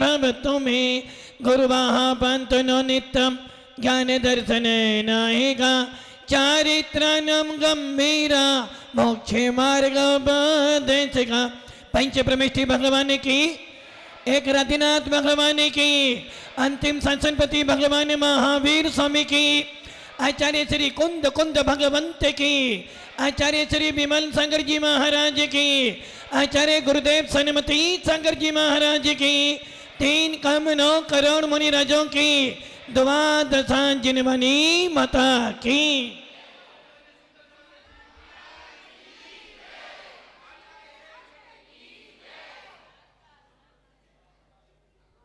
भवतु मे गुरुवाह पंतनो नित्यम ज्ञान दर्शन नायिका चारित्रानम गंभीरा मोक्षे मार्ग उपदेशिका। पंच प्रमिष्टि भगवान की, एक राधिनाथ भगवान की, अंतिम संसनपति भगवान महावीर स्वामी की, आचार्य श्री कुंद कुंद भगवंत की, आचार्य श्री विमल शंकर जी महाराज की, आचार्य गुरुदेव सन्मति शंकर जी महाराज की, 3 कम 9 करोड़ मुनि राजों की, द्वादशा जिनवनी माता की।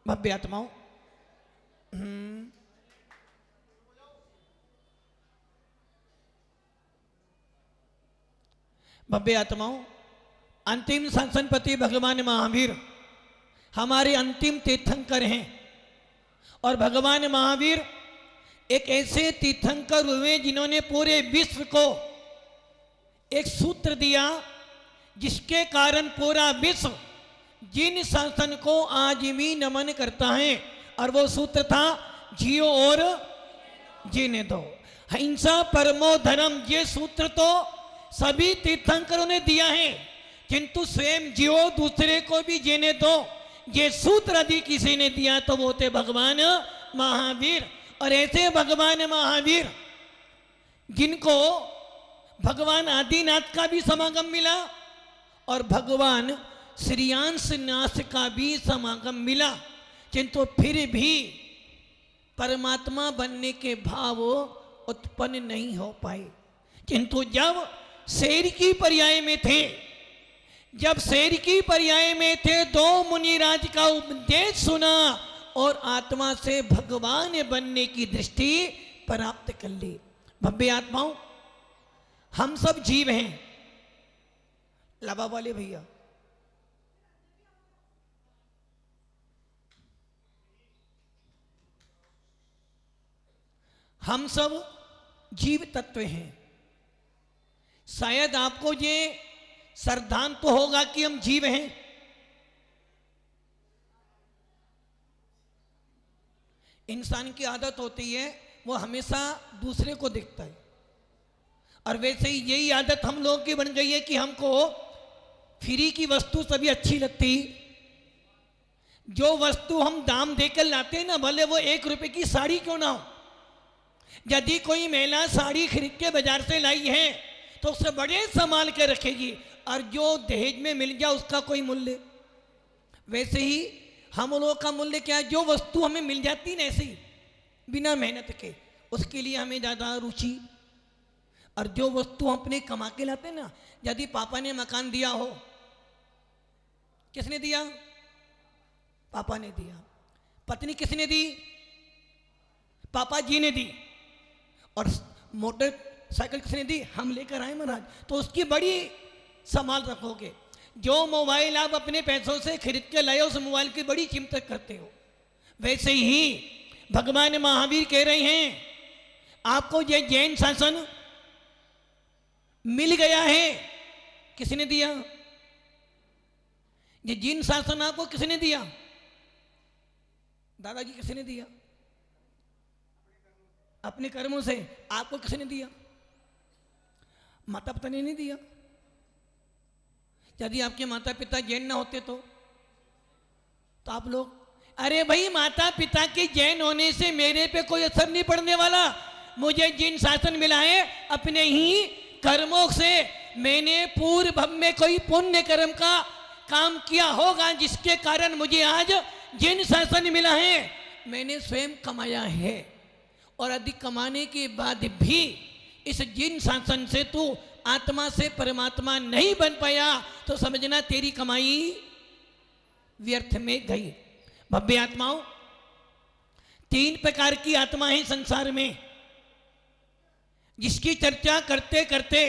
भव्य आत्माओं, भव्य आत्माओं, अंतिम संसनपति भगवान महावीर हमारे अंतिम तीर्थंकर हैं। और भगवान महावीर एक ऐसे तीर्थंकर हुए जिन्होंने पूरे विश्व को एक सूत्र दिया जिसके कारण पूरा विश्व जिन शासन को आज भी नमन करता है। और वो सूत्र था जियो और जीने दो, हिंसा परमो धर्म। ये सूत्र तो सभी तीर्थंकरों ने दिया है, किंतु स्वयं जियो, दूसरे को भी जीने दो, ये सूत्र यदि किसी ने दिया तो वो थे भगवान महावीर। और ऐसे भगवान महावीर जिनको भगवान आदिनाथ का भी समागम मिला और भगवान श्रीयांशनाथ का भी समागम मिला, किंतु फिर भी परमात्मा बनने के भाव उत्पन्न नहीं हो पाए। किंतु जब शेर की पर्याय में थे, जब शेर की पर्याय में थे, 2 मुनिराज का उपदेश सुना और आत्मा से भगवान बनने की दृष्टि प्राप्त कर ली। भव्य आत्माओं, हम सब जीव हैं। लाभा वाले भैया, हम सब जीव तत्व हैं। शायद आपको ये श्रद्धांत तो होगा कि हम जीव हैं। इंसान की आदत होती है वो हमेशा दूसरे को देखता है, और वैसे ही यही आदत हम लोगों की बन गई है कि हमको फ्री की वस्तु सभी अच्छी लगती। जो वस्तु हम दाम देकर लाते हैं ना, भले वो 1 रुपए की साड़ी क्यों ना हो, यदि कोई महिला साड़ी खरीद के बाजार से लाई है तो उसे बड़े संभाल के रखेगी, और जो दहेज में मिल गया उसका कोई मूल्य। वैसे ही हम लोगों का मूल्य क्या है, जो वस्तु हमें मिल जाती ना ऐसे ही बिना मेहनत के, उसके लिए हमें ज़्यादा रुचि। और जो वस्तु हम अपने कमा के लाते ना, यदि पापा ने मकान दिया हो, किसने दिया? पापा ने दिया। पत्नी किसने दी? पापा जी ने दी। और मोटरसाइकिल किसने दी? हम लेकर आए महाराज, तो उसकी बड़ी संभाल रखोगे। जो मोबाइल आप अपने पैसों से खरीद के लाए, उस मोबाइल की बड़ी चिंता करते हो। वैसे ही भगवान महावीर कह रहे हैं, आपको ये जैन शासन मिल गया है, किसने दिया? ये जैन शासन आपको किसने दिया? दादाजी किसने दिया? अपने कर्मों से। आपको किसने दिया? माता पिता ने नहीं दिया। यदि आपके माता पिता जैन ना होते तो आप लोग, अरे भाई माता पिता के जैन होने से मेरे पे कोई असर नहीं पड़ने वाला। मुझे जिन शासन मिला है अपने ही कर्मों से, मैंने पूर्व भव में कोई पुण्य कर्म का काम किया होगा जिसके कारण मुझे आज जिन शासन मिला है, मैंने स्वयं कमाया है। और अधिक कमाने के बाद भी इस जिन शासन से तू आत्मा से परमात्मा नहीं बन पाया तो समझना तेरी कमाई व्यर्थ में गई। भव्य आत्माओं, 3 प्रकार की आत्मा है संसार में, जिसकी चर्चा करते करते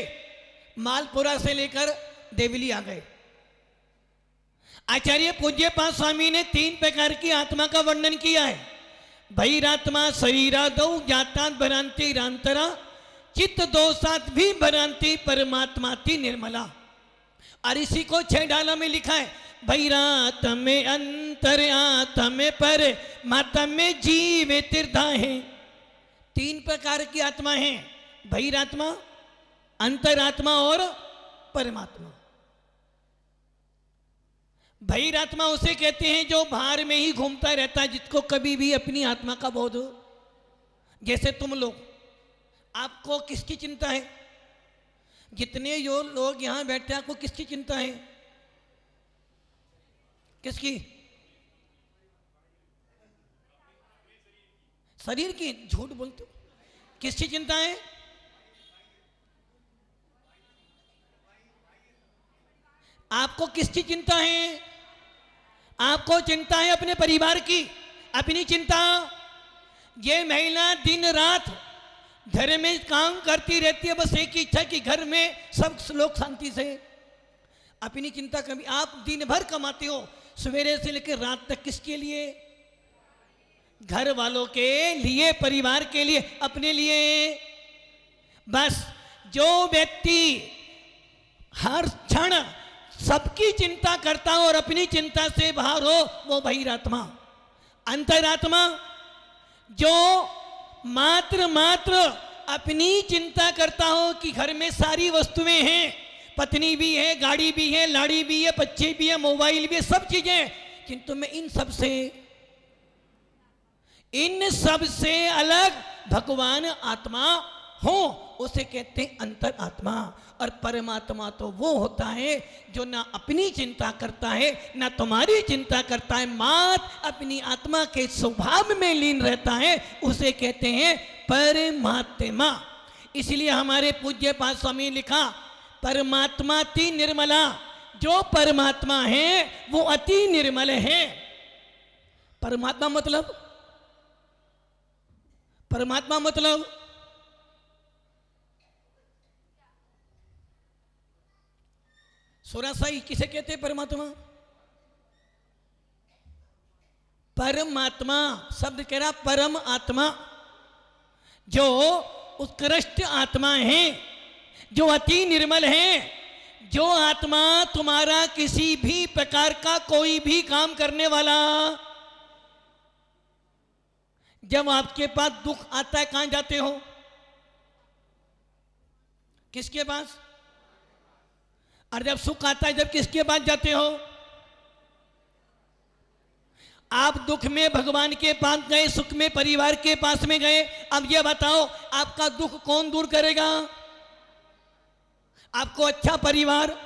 मालपुरा से लेकर देवली आ गए। आचार्य पूज्य पाद स्वामी ने 3 प्रकार की आत्मा का वर्णन किया है। बहिरात्मा शरीरादौ ज्ञातात् भ्रांति रांतरा चित्त दोषात् भी भ्रांति परमात्माति निर्मला। और इसी को 6 डाला में लिखा है, बहिरात्म अंतरात्म पर मातम जीव तीर्था है। 3 प्रकार की आत्मा है, बहिरात्मा, अंतरात्मा और परमात्मा। बहिरात्मा उसे कहते हैं जो बाहर में ही घूमता रहता है, जिसको कभी भी अपनी आत्मा का बोध हो। जैसे तुम लोग, आपको किसकी चिंता है? जितने जो लोग यहां बैठे हैं, आपको किसकी चिंता है? किसकी? शरीर की? झूठ बोलते हो। किसकी चिंता है? आपको किसकी चिंता है? आपको चिंता है अपने परिवार की, अपनी चिंता। ये महिला दिन रात घर में काम करती रहती है, बस एक ही इच्छा कि घर में सब लोग शांति से। अपनी चिंता कभी, आप दिन भर कमाते हो, सवेरे से लेकर रात तक, किसके लिए? घर वालों के लिए, परिवार के लिए, अपने लिए। बस जो व्यक्ति हर क्षण सबकी चिंता करता हो और अपनी चिंता से बाहर हो, वो बहिरात्मा। अंतरात्मा जो मात्र अपनी चिंता करता हो कि घर में सारी वस्तुएं हैं, पत्नी भी है, गाड़ी भी है, लाड़ी भी है, बच्चे भी है, मोबाइल भी है, सब चीजें, किंतु मैं इन सब से अलग भगवान आत्मा हो, उसे कहते हैं अंतर आत्मा। और परमात्मा तो वो होता है जो ना अपनी चिंता करता है, ना तुम्हारी चिंता करता है, मात्र अपनी आत्मा के स्वभाव में लीन रहता है, उसे कहते हैं परमात्मा। इसलिए हमारे पूज्य पाद स्वामी लिखा, परमात्मा अति निर्मला। जो परमात्मा है वो अति निर्मल है। परमात्मा मतलब सुरासाई किसे कहते हैं? परमात्मा। परमात्मा शब्द कह रहा परम आत्मा, जो उत्कृष्ट आत्मा है, जो अति निर्मल है, जो आत्मा तुम्हारा किसी भी प्रकार का कोई भी काम करने वाला। जब आपके पास दुख आता है, कहां जाते हो? किसके पास? और जब सुख आता है, जब किसके पास जाते हो? आप दुख में भगवान के पास गए, सुख में परिवार के पास में गए। अब यह बताओ, आपका दुख कौन दूर करेगा? आपको अच्छा परिवार,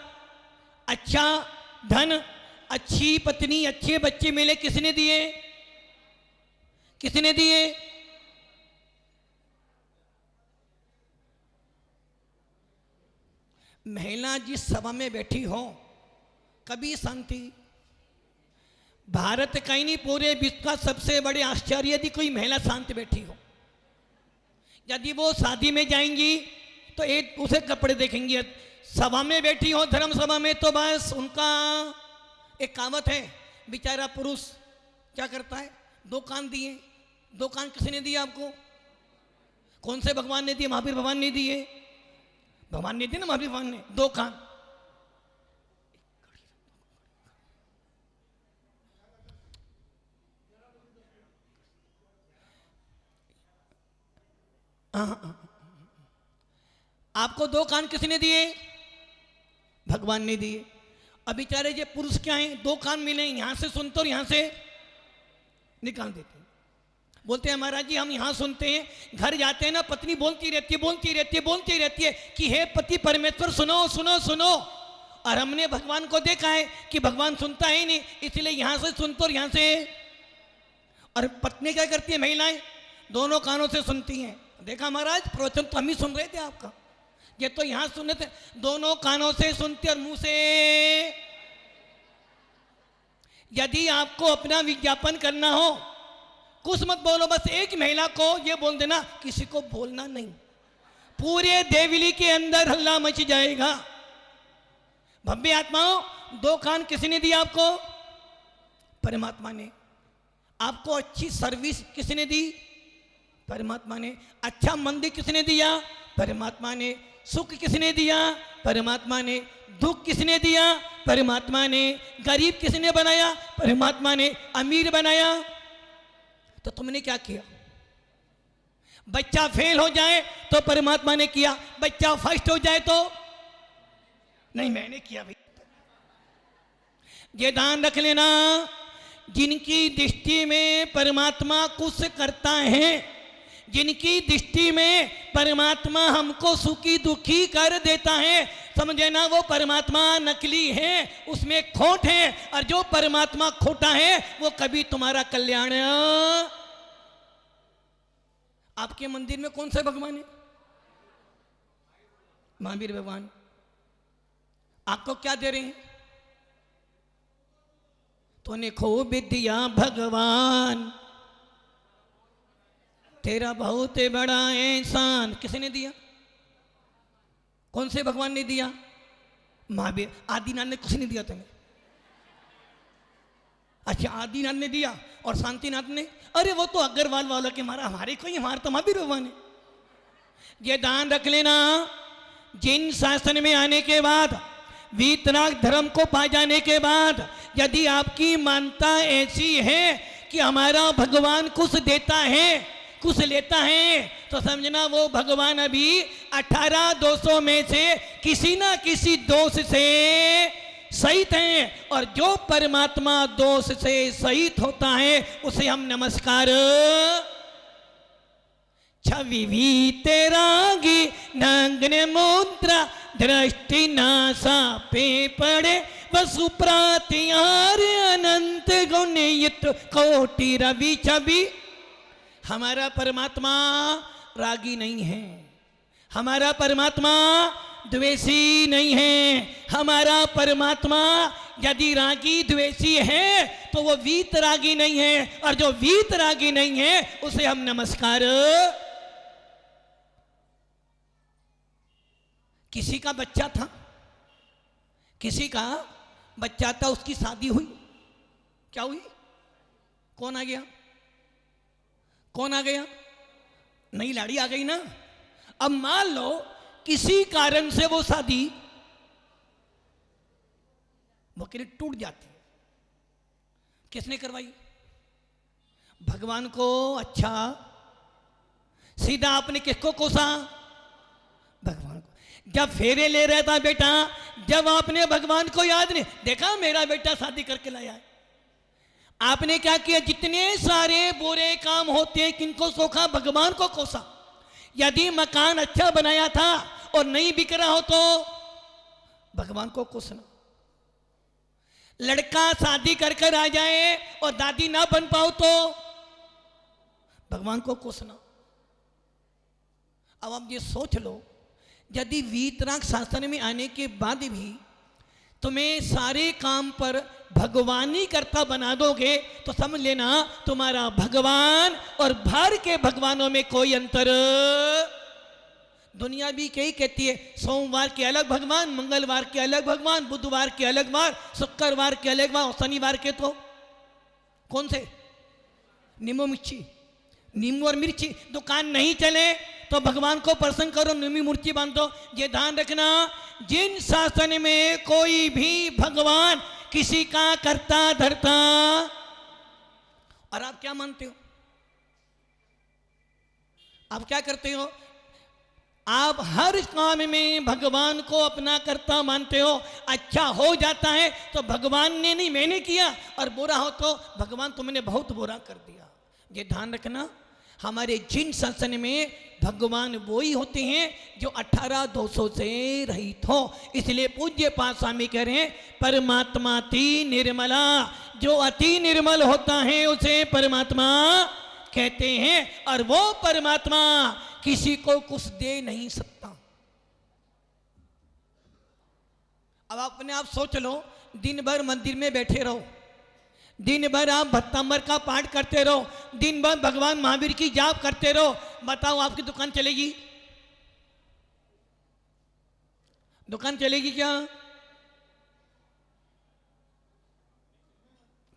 अच्छा धन, अच्छी पत्नी, अच्छे बच्चे मिले, किसने दिए? किसने दिए? महिला जिस सभा में बैठी हो, कभी शांति। भारत का ही नहीं, पूरे विश्व का सबसे बड़े आश्चर्य यदि कोई महिला शांत बैठी हो। यदि वो शादी में जाएंगी तो एक दूसरे कपड़े देखेंगी। सभा में बैठी हो, धर्म सभा में, तो बस उनका एक कहावत है, बेचारा पुरुष क्या करता है? 2 कान दिए। 2 कान किसने दिए आपको? कौन से भगवान ने दिए? महावीर भगवान ने दिए। भगवान ने दिए ना, महावीर भगवान ने 2 कान। आपको 2 कान किसने दिए? भगवान ने दिए। अब बेचारे ये पुरुष क्या हैं? 2 कान मिले, यहां से सुनते और यहां से निकाल देते हैं। बोलते हैं महाराज जी हम यहां सुनते हैं, घर जाते हैं ना, पत्नी बोलती रहती है कि हे पति परमेश्वर सुनो सुनो सुनो। और हमने भगवान को देखा है कि भगवान सुनता ही नहीं, इसलिए यहां से सुनते और यहां से। और पत्नी क्या करती है? महिलाएं दोनों कानों से सुनती हैं। देखा महाराज, प्रवचन तो हम ही सुन रहे थे आपका, ये तो यहां सुन रहे थे। दोनों कानों से सुनते और मुंह से। यदि आपको अपना विज्ञापन करना हो, कुछ मत बोलो, बस एक महिला को ये बोल देना, किसी को बोलना नहीं, पूरे देवली के अंदर हल्ला मच जाएगा। भव्य आत्माओं, 2 कान किसने दिया आपको? परमात्मा ने। आपको अच्छी सर्विस किसने दी? परमात्मा ने। अच्छा मंदिर किसने दिया? परमात्मा ने सुख किसने दिया? परमात्मा ने दुख किसने दिया? परमात्मा ने गरीब किसने बनाया? परमात्मा ने अमीर बनाया। तो तुमने क्या किया? बच्चा फेल हो जाए तो परमात्मा ने किया, बच्चा फर्स्ट हो जाए तो नहीं, मैंने किया भाई। ये ध्यान रख लेना, जिनकी दृष्टि में परमात्मा कुछ करता है, जिनकी दृष्टि में परमात्मा हमको सुखी दुखी कर देता है, समझे ना, वो परमात्मा नकली है, उसमें खोट है। और जो परमात्मा खोटा है वो कभी तुम्हारा कल्याण। आपके मंदिर में कौन सा भगवान है? महावीर भगवान। आपको क्या दे रहे हैं? तूने खूब दिया भगवान, तेरा बहुत बड़ा एहसान। किसने दिया? कौन से भगवान ने दिया? महावीर। आदिनाथ ने कुछ नहीं दिया तुम्हें? अच्छा, आदिनाथ ने दिया। और शांतिनाथ ने? अरे वो तो अग्रवाल वाला के मारा, हमारे कोई, हमारा तो महावीर भगवान है। ये दान रख लेना, जिन शासन में आने के बाद, वीतराग धर्म को पा जाने के बाद, यदि आपकी मानता ऐसी है कि हमारा भगवान कुछ देता है कुछ लेता है, तो समझना वो भगवान अभी 18 दोषों में से किसी ना किसी दोष से सहित हैं। और जो परमात्मा दोष से सहित होता है उसे हम नमस्कार। छवि भी तेरागी नग्न मुद्रा, दृष्टि नासा पे पड़े, वसु प्रातिहार अनंत गुणयुत कोटि रवि छवि। हमारा परमात्मा रागी नहीं है, हमारा परमात्मा द्वेषी नहीं है। हमारा परमात्मा यदि रागी द्वेषी है तो वो वीत रागी नहीं है, और जो वीत रागी नहीं है उसे हम नमस्कार। किसी का बच्चा था, किसी का बच्चा था, उसकी शादी हुई। क्या हुई? कौन आ गया? कौन आ गया? नई लाड़ी आ गई ना। अब मान लो किसी कारण से वो शादी वो के लिए टूट जाती है, किसने करवाई? भगवान को। अच्छा, सीधा आपने किसको कोसा? भगवान को। जब फेरे ले रहा था बेटा, जब आपने भगवान को याद नहीं देखा, मेरा बेटा शादी करके लाया है, आपने क्या किया? जितने सारे बुरे काम होते हैं किनको सोखा? भगवान को कोसा। यदि मकान अच्छा बनाया था और नहीं बिक रहा हो तो भगवान को कोसना। लड़का शादी कर कर आ जाए और दादी ना बन पाओ तो भगवान को कोसना। अब आप ये सोच लो, यदि वीतराग शासन में आने के बाद भी तुम्हें सारे काम पर भगवानी कर्ता बना दोगे तो समझ लेना तुम्हारा भगवान और बाहर के भगवानों में कोई अंतर। दुनिया भी कई कहती है, सोमवार के अलग भगवान, मंगलवार के अलग भगवान, बुधवार के अलग वार, शुक्रवार के अलग वार, और शनिवार के तो कौन से? नींबू मिर्ची, नींबू और मिर्ची। दुकान नहीं चले तो भगवान को प्रसन्न करो, नींबू मिर्ची बांधो। ये ध्यान रखना, जिन शासन में कोई भी भगवान किसी का करता धरता। और आप क्या मानते हो? आप क्या करते हो? आप हर काम में भगवान को अपना कर्ता मानते हो। अच्छा हो जाता है तो भगवान ने नहीं, मैंने किया, और बुरा हो तो भगवान तुमने बहुत बुरा कर दिया। ये ध्यान रखना, हमारे जिन शासन में भगवान वो ही होते हैं जो 18 दोषों से रहित हो। इसलिए पूज्य पाद स्वामी कह रहे हैं, परमात्मा अति निर्मला। जो अति निर्मल होता है उसे परमात्मा कहते हैं, और वो परमात्मा किसी को कुछ दे नहीं सकता। अब अपने आप सोच लो, दिन भर मंदिर में बैठे रहो, दिन भर आप भत्तांबर का पाठ करते रहो, दिन भर भगवान महावीर की जाप करते रहो, बताओ आपकी दुकान चलेगी? दुकान चलेगी क्या?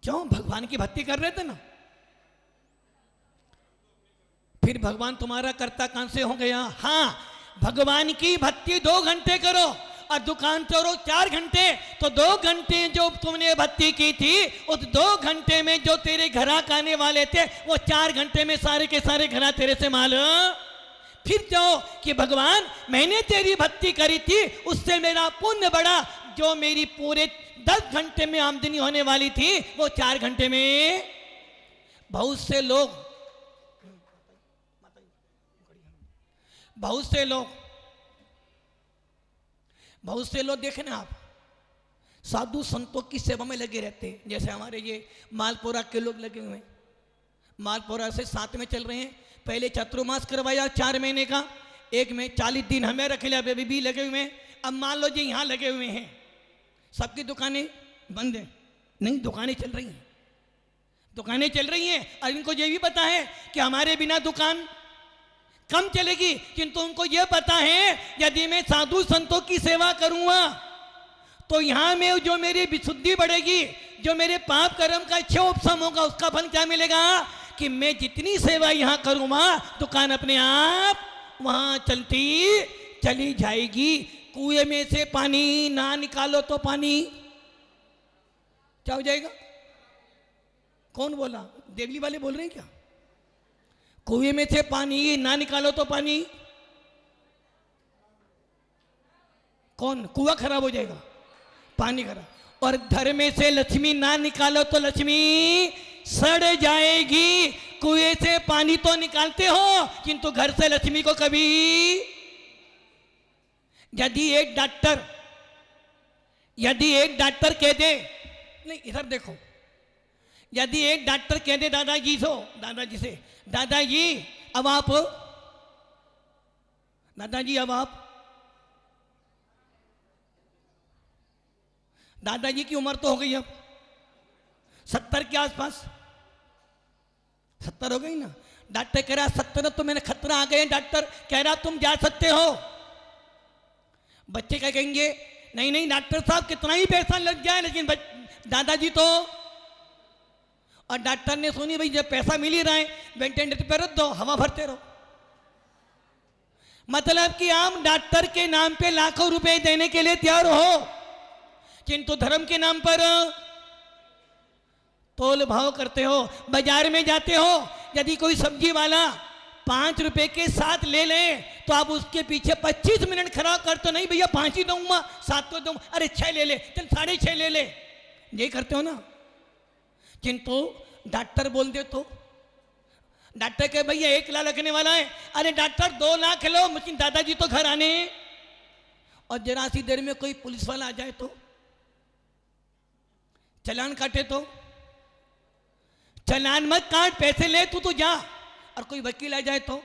क्यों? भगवान की भक्ति कर रहे थे ना। फिर भगवान तुम्हारा कर्ता कहां से हो गया? हाँ, भगवान की भक्ति 2 घंटे करो और दुकान चोरो 4 घंटे, तो 2 घंटे जो तुमने भक्ति की थी उस 2 घंटे में जो तेरे घराक आने वाले थे वो 4 घंटे में सारे के सारे घरा तेरे से माल फिर जाओ कि भगवान मैंने तेरी भक्ति करी थी उससे मेरा पुण्य बढ़ा, जो मेरी पूरे 10 घंटे में आमदनी होने वाली थी वो 4 घंटे में। बहुत से लोग देखें ना आप, साधु संतों की सेवा में लगे रहते हैं। जैसे हमारे ये मालपुरा के लोग लगे हुए हैं, मालपुरा से 7 में चल रहे हैं। पहले चतुर्मास करवाया 4 महीने का, एक में 40 दिन हमें रख लिया, अभी भी लगे हुए हैं। अब मान लो जी यहाँ लगे हुए हैं, सबकी दुकानें बंद हैं, नहीं दुकानें चल रही हैं, दुकानें चल रही हैं। और इनको ये भी पता है कि हमारे बिना दुकान कम चलेगी, किंतु उनको ये पता है यदि मैं साधु संतों की सेवा करूंगा तो यहां में जो मेरी विशुद्धि बढ़ेगी, जो मेरे पाप कर्म का इच्छा उपशम होगा, उसका फल क्या मिलेगा कि मैं जितनी सेवा यहां करूंगा दुकान अपने आप वहां चली जाएगी। कुएं में से पानी ना निकालो तो पानी क्या हो जाएगा? कौन बोला? देवली वाले बोल रहे हैं क्या? कुएं में से पानी ना निकालो तो पानी कौन? कुआं खराब हो जाएगा, पानी खराब। और घर में से लक्ष्मी ना निकालो तो लक्ष्मी सड़ जाएगी। कुएं से पानी तो निकालते हो किंतु घर से लक्ष्मी को कभी। यदि एक डॉक्टर कह दे, नहीं इधर देखो, यदि एक डॉक्टर कह दे दादाजी से दादाजी अब आप दादाजी की उम्र तो हो गई अब 70 के आसपास, 70 हो गई ना। डॉक्टर कह रहा 70 तो मैंने खतरा आ गए, डॉक्टर कह रहा तुम जा सकते हो। बच्चे क्या कहेंगे? नहीं डॉक्टर साहब कितना ही पैसा लग जाए लेकिन दादाजी तो। और डॉक्टर ने सुनी भाई जब पैसा मिल ही रहा है वेंटिलेटर पे रख दो, हवा भरते रहो। मतलब कि आप डॉक्टर के नाम पे लाखों रुपए देने के लिए तैयार हो, किंतु धर्म के नाम पर तोल भाव करते हो। बाजार में जाते हो, यदि कोई सब्जी वाला 5 रुपए के 7 ले ले तो आप उसके पीछे 25 मिनट खड़ा करते हो। नहीं भैया 5 ही दूंगा, 7 तो दूंगा, अरे 6 ले ले, चल 6.5 ले ले, यही करते हो ना। किंतु डॉक्टर बोल दे तो डॉक्टर कहे भैया 1 लाख लगने वाला है, अरे डॉक्टर 2 लाख लो, मुझे दादाजी तो घर आने। और जरा सी देर में कोई पुलिस वाला आ जाए तो, चालान काटे तो, चालान मत काट, पैसे ले तू तो जा। और कोई वकील आ जाए तो।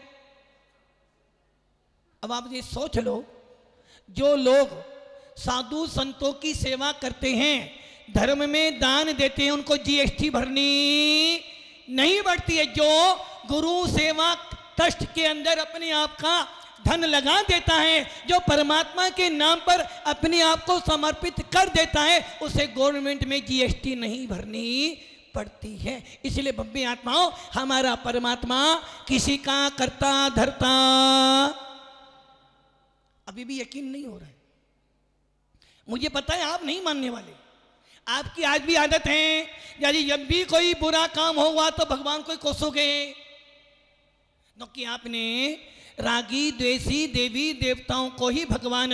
अब आप ये सोच लो, जो लोग साधु संतों की सेवा करते हैं, धर्म में दान देते हैं, उनको जीएसटी भरनी नहीं पड़ती है। जो गुरु सेवा ट्रस्ट के अंदर अपने आप का धन लगा देता है, जो परमात्मा के नाम पर अपने आप को समर्पित कर देता है, उसे गवर्नमेंट में जीएसटी नहीं भरनी पड़ती है। इसलिए बब्बे आत्माओं, हमारा परमात्मा किसी का करता धरता अभी भी यकीन नहीं हो रहा है। मुझे पता है आप नहीं मानने वाले, आपकी आज भी आदत है यदि जब भी कोई बुरा काम हुआ तो भगवान को कोसोगे, क्योंकि आपने रागी द्वेषी देवी देवताओं को ही भगवान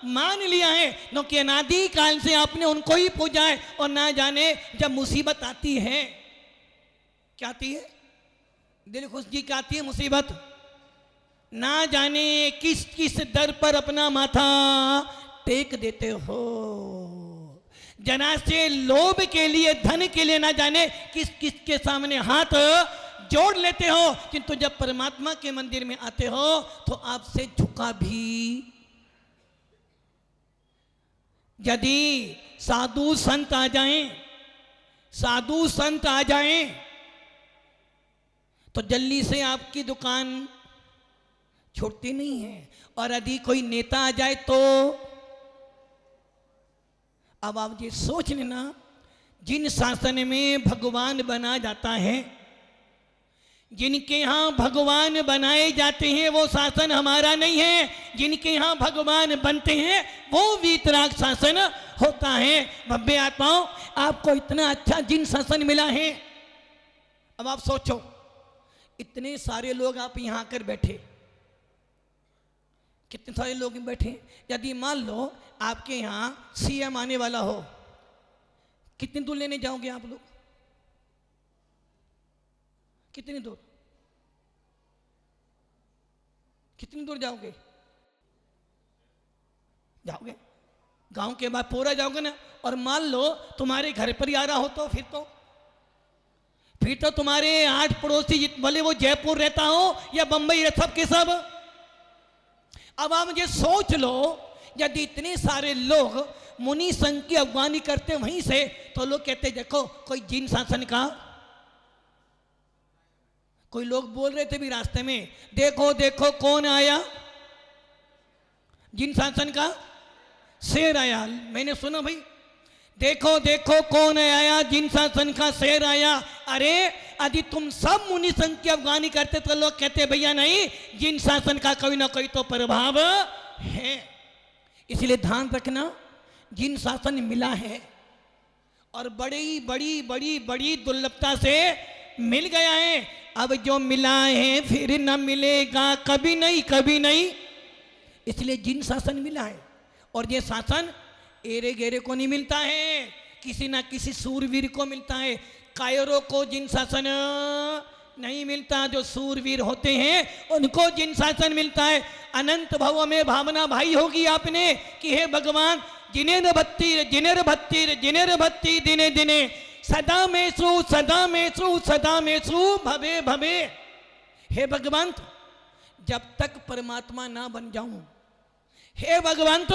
मान लिया है, क्योंकि अनादि काल से आपने उनको ही पूजा है। और ना जाने जब मुसीबत आती है, क्या आती है? दिल खुश जी क्या आती है मुसीबत, ना जाने किस किस दर पर अपना माथा टेक देते हो। जना से लोभ के लिए, धन के लिए ना जाने किस किस के सामने हाथ जोड़ लेते हो, किंतु जब परमात्मा के मंदिर में आते हो तो आपसे झुका भी। यदि साधु संत आ जाएं तो जल्दी से आपकी दुकान छूटती नहीं है। और यदि कोई नेता आ जाए तो अब आप ये सोच लेना, जिन शासन में भगवान बना जाता है, जिनके यहाँ भगवान बनाए जाते हैं वो शासन हमारा नहीं है, जिनके यहाँ भगवान बनते हैं वो वीतराग शासन होता है। भव्य आत्माओं, आपको इतना अच्छा जिन शासन मिला है। अब आप सोचो, इतने सारे लोग आप यहाँ आकर बैठे, कितने सारे लोग बैठे। यदि मान लो आपके यहाँ सीएम आने वाला हो, कितनी दूर लेने जाओगे आप लोग? कितनी दूर, कितनी दूर जाओगे? जाओगे गांव के बाद पूरा जाओगे ना। और मान लो तुम्हारे घर पर ही आ रहा हो तो फिर तो तुम्हारे 8 पड़ोसी, भले वो जयपुर रहता हो या बंबई, सब के सब। अब आप मुझे सोच लो, यदि इतने सारे लोग मुनि संघ की अगवानी करते वहीं से, तो लोग कहते देखो कोई जिन शासन का। कोई लोग बोल रहे थे भी रास्ते में, देखो देखो कौन आया, जिन शासन का शेर आया। मैंने सुना भाई, देखो देखो कौन आया, जिन शासन का शेर आया। अरे यदि तुम सब मुनि संघ की अफगानी करते तो लोग कहते भैया नहीं, जिन शासन का कोई ना कोई तो प्रभाव है। इसलिए ध्यान रखना, जिन शासन मिला है और बड़ी बड़ी बड़ी बड़ी दुर्लभता से मिल गया है। अब जो मिला है फिर न मिलेगा कभी नहीं, कभी नहीं। इसलिए जिन शासन मिला है, और ये शासन एरे गेरे को नहीं मिलता है, किसी ना किसी सूरवीर को मिलता है। कायरों को जिन शासन नहीं मिलता, जो सूरवीर होते हैं उनको जिन शासन मिलता है। अनंत भव में भावना भाई होगी आपने कि हे भगवान, जिनेर भत्ती दिने दिने सदा में सु भवे भवे। हे भगवान, जब तक परमात्मा ना बन जाऊं, हे भगवान,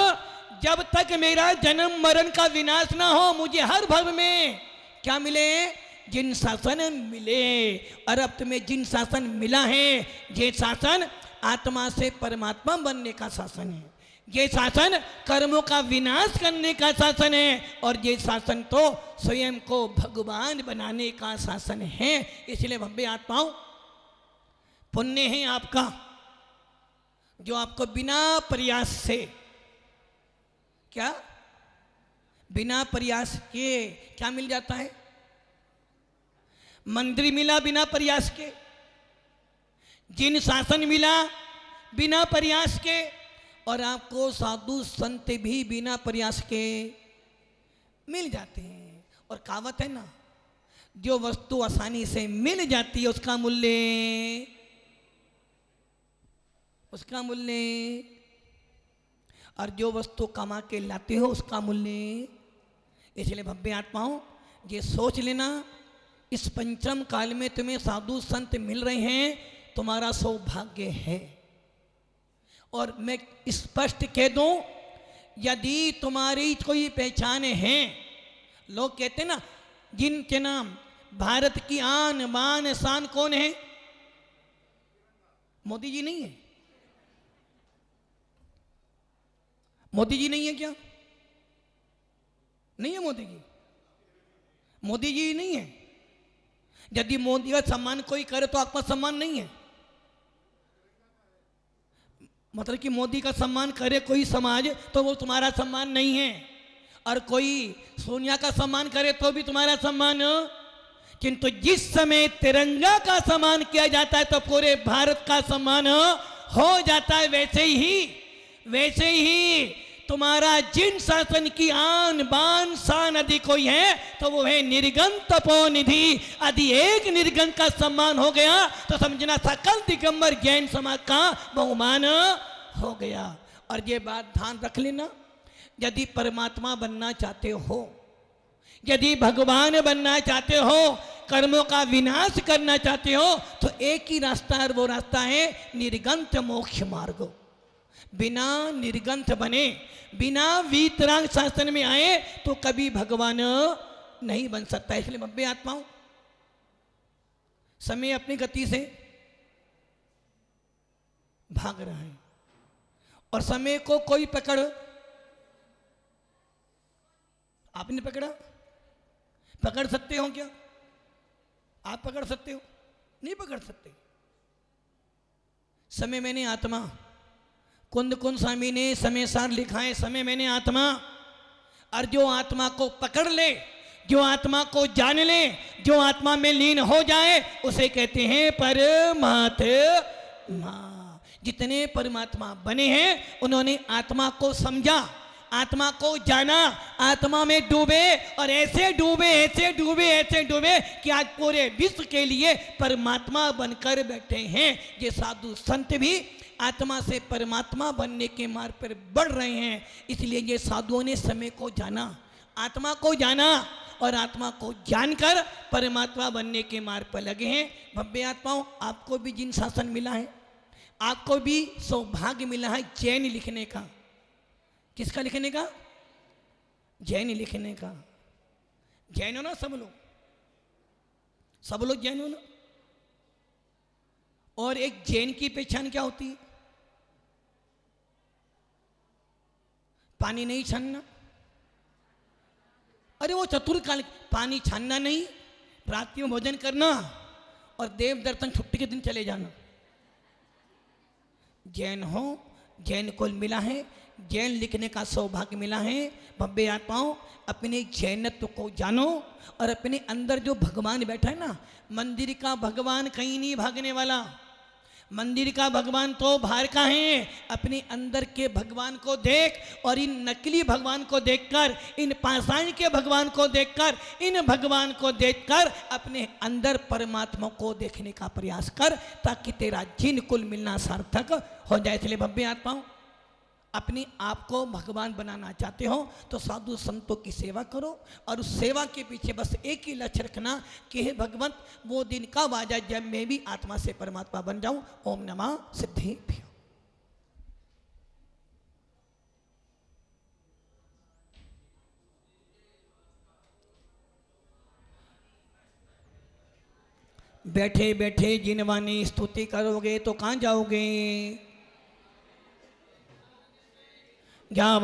जब तक मेरा जन्म मरण का विनाश ना हो, मुझे हर भव में क्या मिले? जिन शासन मिले। और अब तुम्हें जिन शासन मिला है, ये शासन आत्मा से परमात्मा बनने का शासन है। ये शासन कर्मों का विनाश करने का शासन है, और ये शासन तो स्वयं को भगवान बनाने का शासन है। इसलिए भव्य आत्माओं, पुण्य है आपका जो आपको बिना प्रयास से, क्या बिना प्रयास के क्या मिल जाता है? मंदिर मिला बिना प्रयास के, जिन शासन मिला बिना प्रयास के, और आपको साधु संत भी बिना प्रयास के मिल जाते हैं। और कहावत है ना, जो वस्तु आसानी से मिल जाती है उसका मूल्य, और जो वस्तु कमा के लाते हो उसका मूल्य। इसलिए भव्य आत्माओं, ये सोच लेना, इस पंचम काल में तुम्हें साधु संत मिल रहे हैं, तुम्हारा सौभाग्य है। और मैं स्पष्ट कह दूं, यदि तुम्हारी कोई पहचान है, लोग कहते हैं ना, जिनके नाम भारत की आन बान शान कौन है? मोदी जी नहीं है? मोदी जी नहीं है क्या? नहीं है मोदी जी? मोदी जी नहीं है। यदि मोदी का सम्मान कोई करे तो आपका सम्मान नहीं है। मतलब कि मोदी का सम्मान करे कोई समाज तो वो तुम्हारा सम्मान नहीं है, और कोई सोनिया का सम्मान करे तो भी तुम्हारा सम्मान। किंतु जिस समय तिरंगा का सम्मान किया जाता है तो पूरे भारत का सम्मान हो जाता है। वैसे ही तुम्हारा जिन शासन की आन बान शान यदि कोई है तो वो है निर्गन तपोनिधि। यदि एक निर्गन का सम्मान हो गया तो समझना सकल दिगंबर जैन समाज का बहुमान हो गया। और ये बात ध्यान रख लेना, यदि परमात्मा बनना चाहते हो, यदि भगवान बनना चाहते हो, कर्मों का विनाश करना चाहते हो, तो एक ही रास्ता है, वो रास्ता है निर्गंत मोक्ष मार्ग। बिना निर्गंथ बने, बिना वीतराग शासन में आए तो कभी भगवान नहीं बन सकता। इसलिए भव्य आत्माओं, समय अपनी गति से भाग रहा है, और समय को कोई पकड़, आपने पकड़ा? पकड़ सकते हो क्या? आप पकड़ सकते हो? नहीं पकड़ सकते। समय मैंने आत्मा, कुंद कुंद स्वामी ने समय सार लिखा है, समय मैंने आत्मा। और जो आत्मा को पकड़ ले, जो आत्मा को जान ले, जो आत्मा में लीन हो जाए, उसे कहते हैं परमात्मा। जितने परमात्मा बने हैं उन्होंने आत्मा को समझा, आत्मा को जाना, आत्मा में डूबे और ऐसे डूबे, ऐसे डूबे, ऐसे डूबे कि आज पूरे विश्व के लिए परमात्मा बनकर बैठे हैं। ये साधु संत भी आत्मा से परमात्मा बनने के मार्ग पर बढ़ रहे हैं। इसलिए ये साधुओं ने समय को जाना, आत्मा को जाना और आत्मा को जानकर परमात्मा बनने के मार्ग पर लगे हैं। भव्य आत्माओं, आपको भी जिन शासन मिला है, आपको भी सौभाग्य मिला है जैन लिखने का। किसका लिखने का? जैन लिखने का। जैन हो ना सब लोग, सब लोग जैन हो ना। और एक जैन की पहचान क्या होती है? पानी नहीं छानना। अरे वो चतुर्काल, पानी छानना नहीं, रात्रि में भोजन करना और देव दर्शन छुट्टी के दिन चले जाना। जैन हो, जैन को मिला है, जैन लिखने का सौभाग्य मिला है। भव्य आत्माओं, अपने जैनत्व को जानो और अपने अंदर जो भगवान बैठा है ना, मंदिर का भगवान कहीं नहीं भागने वाला, मंदिर का भगवान तो बाहर का है। अपने अंदर के भगवान को देख और इन नकली भगवान को देखकर, इन पाषाण के भगवान को देखकर, इन भगवान को देखकर अपने अंदर परमात्मा को देखने का प्रयास कर, ताकि तेरा जिन कुल मिलना सार्थक हो जाए। इसलिए भव्य आत्माओं, अपने आप को भगवान बनाना चाहते हो तो साधु संतों की सेवा करो और उस सेवा के पीछे बस एक ही लक्ष्य रखना कि हे भगवंत, वो दिन कब आ जाए जब मैं भी आत्मा से परमात्मा बन जाऊं। ओम नमः सिद्धिभ्यो। बैठे बैठे जिनवानी स्तुति करोगे तो कहां जाओगे? क्या